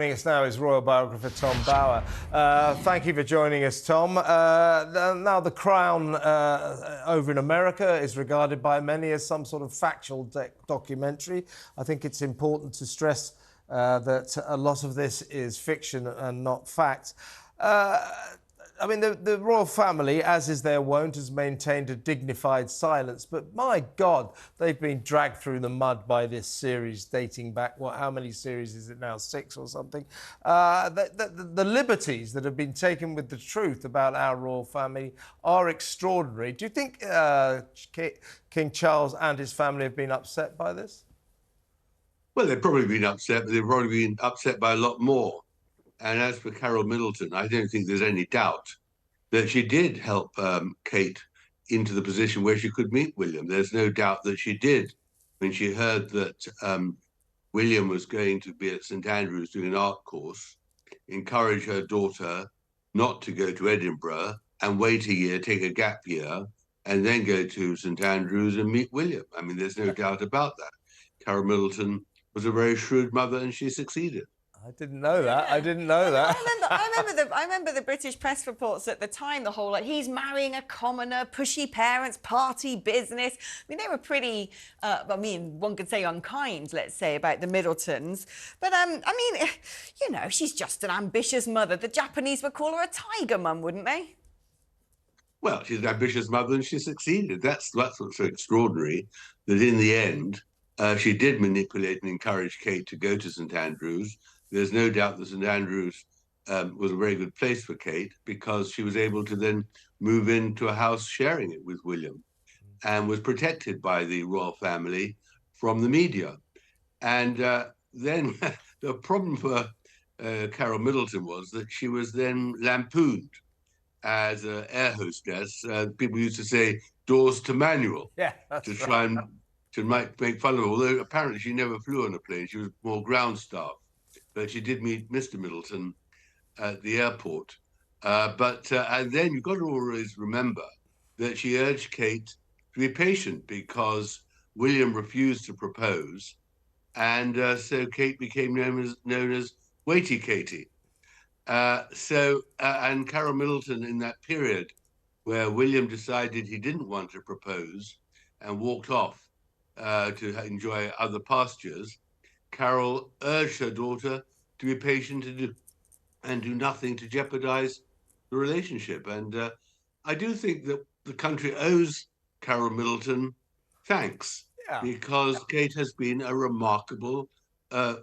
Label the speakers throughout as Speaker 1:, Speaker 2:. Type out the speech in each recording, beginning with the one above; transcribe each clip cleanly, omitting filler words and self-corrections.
Speaker 1: Joining us now is royal biographer Tom Bower. Thank you for joining us, Tom. Now, the Crown over in America is regarded by many as some sort of factual documentary. I think it's important to stress that a lot of this is fiction and not fact. I mean, the royal family, as is their wont, has maintained a dignified silence. But my God, they've been dragged through the mud by this series dating back, how many series is it now? 6 or something? The liberties that have been taken with the truth about our royal family are extraordinary. Do you think King Charles and his family have been upset by this?
Speaker 2: Well, they've probably been upset, but they've probably been upset by a lot more. And as for Carol Middleton, I don't think there's any doubt that she did help Kate into the position where she could meet William. There's no doubt that she did. When she heard that William was going to be at St Andrews doing an art course, encourage her daughter not to go to Edinburgh and wait a year, take a gap year, and then go to St Andrews and meet William. I mean, there's no doubt about that. Carol Middleton was a very shrewd mother, and she succeeded.
Speaker 1: I didn't know that.
Speaker 3: Yeah.
Speaker 1: I didn't know that.
Speaker 3: I remember the British press reports at the time. The whole he's marrying a commoner, pushy parents, party business. I mean, they were pretty. One could say unkind, let's say, about the Middletons. But she's just an ambitious mother. The Japanese would call her a tiger mum, wouldn't they?
Speaker 2: Well, she's an ambitious mother, and she succeeded. That's what's so extraordinary. That in the end, she did manipulate and encourage Kate to go to St Andrews. There's no doubt that St Andrews was a very good place for Kate because she was able to then move into a house sharing it with William and was protected by the royal family from the media. And then the problem for Carol Middleton was that she was then lampooned as an air hostess. People used to say doors to manual to try and to make fun of her, although apparently she never flew on a plane. She was more ground staff. But she did meet Mr. Middleton at the airport. And then you've got to always remember that she urged Kate to be patient because William refused to propose. And so Kate became known as Waity Katie. And Carol Middleton, in that period where William decided he didn't want to propose and walked off to enjoy other pastures, Carol urged her daughter to be patient and do nothing to jeopardize the relationship. And I do think that the country owes Carol Middleton thanks because Kate has been a remarkable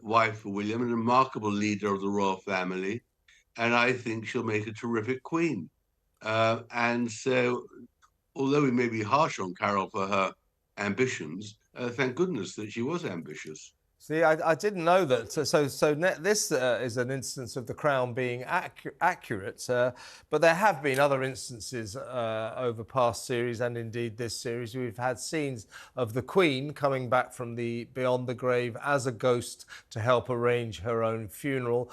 Speaker 2: wife for William, and a remarkable leader of the royal family. And I think she'll make a terrific queen. And so, although we may be harsh on Carol for her ambitions, thank goodness that she was ambitious.
Speaker 1: See, I didn't know that. This is an instance of the Crown being accurate, but there have been other instances over past series and indeed this series. We've had scenes of the Queen coming back from beyond the grave as a ghost to help arrange her own funeral.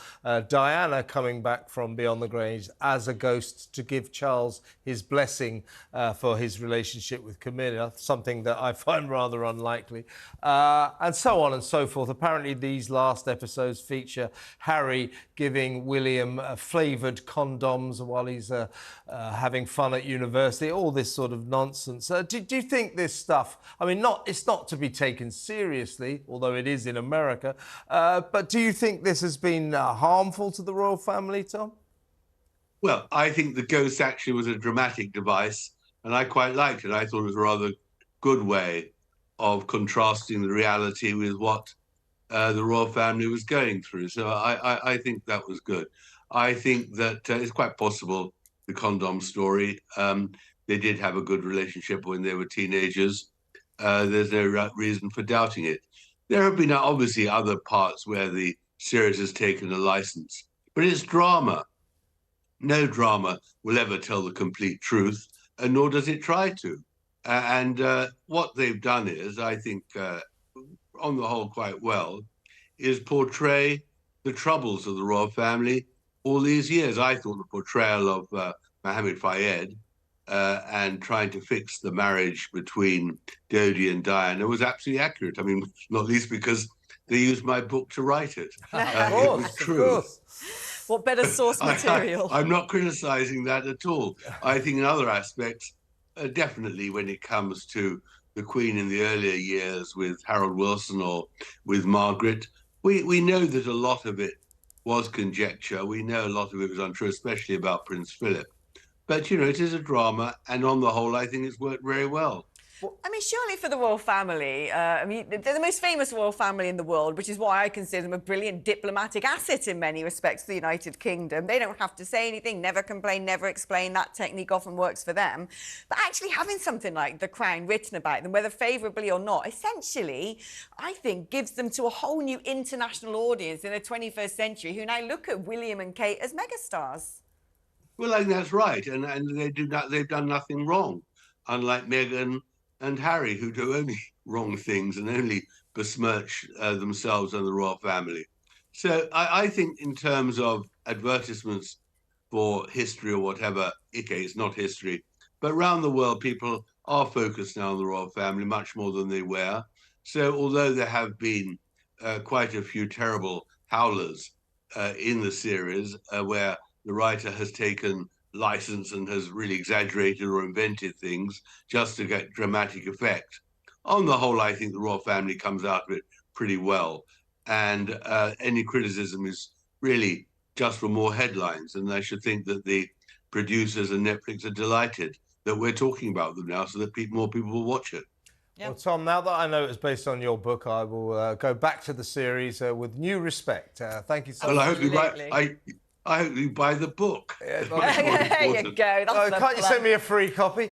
Speaker 1: Diana coming back from beyond the grave as a ghost to give Charles his blessing for his relationship with Camilla, something that I find rather unlikely, and so on and so forth. Apparently, these last episodes feature Harry giving William flavoured condoms while he's having fun at university. All this sort of nonsense. Do you think this stuff? I mean, it's not to be taken seriously, although it is in America. But do you think this has been harmful to the royal family, Tom?
Speaker 2: Well, I think the ghost actually was a dramatic device, and I quite liked it. I thought it was a rather good way of contrasting the reality with what the royal family was going through. So I think that was good. I think that it's quite possible, the condom story, they did have a good relationship when they were teenagers. There's no reason for doubting it. There have been obviously other parts where the series has taken a license, but it's drama. No drama will ever tell the complete truth, and nor does it try to. What they've done is, I think, on the whole quite well, is portray the troubles of the royal family all these years. I thought the portrayal of Mohammed Fayed and trying to fix the marriage between Dodi and Diana was absolutely accurate. I mean, not least because they used my book to write it.
Speaker 1: Of
Speaker 2: It was
Speaker 1: course,
Speaker 2: true.
Speaker 1: of course.
Speaker 3: What better source material?
Speaker 2: I'm not criticising that at all. I think in other aspects, definitely when it comes to the Queen in the earlier years with Harold Wilson or with Margaret, we know that a lot of it was conjecture. We know a lot of it was untrue, especially about Prince Philip. But, you know, it is a drama, and on the whole, I think it's worked very well.
Speaker 3: I mean, surely for the royal family, I mean, they're the most famous royal family in the world, which is why I consider them a brilliant diplomatic asset in many respects to the United Kingdom. They don't have to say anything, never complain, never explain. That technique often works for them. But actually having something like The Crown written about them, whether favourably or not, essentially, I think, gives them to a whole new international audience in the 21st century who now look at William and Kate as megastars.
Speaker 2: Well, I think that's right, and they've done nothing wrong, unlike Meghan and Harry, who do only wrong things and only besmirch themselves and the royal family. So I think in terms of advertisements for history or whatever, okay, it's not history, but around the world, people are focused now on the royal family much more than they were. So although there have been quite a few terrible howlers in the series where the writer has taken license and has really exaggerated or invented things just to get dramatic effect. On the whole, I think the royal family comes out of it pretty well. And any criticism is really just for more headlines. And I should think that the producers and Netflix are delighted that we're talking about them now so that more people will watch it.
Speaker 3: Yeah.
Speaker 1: Well, Tom, now that I know it's based on your book, I will go back to the series with new respect. Thank you so much.
Speaker 2: Well,
Speaker 3: Absolutely.
Speaker 2: I hope you buy the book.
Speaker 1: Yeah,
Speaker 3: There you go. That's the
Speaker 1: can't you
Speaker 3: plan.
Speaker 1: send me a free copy?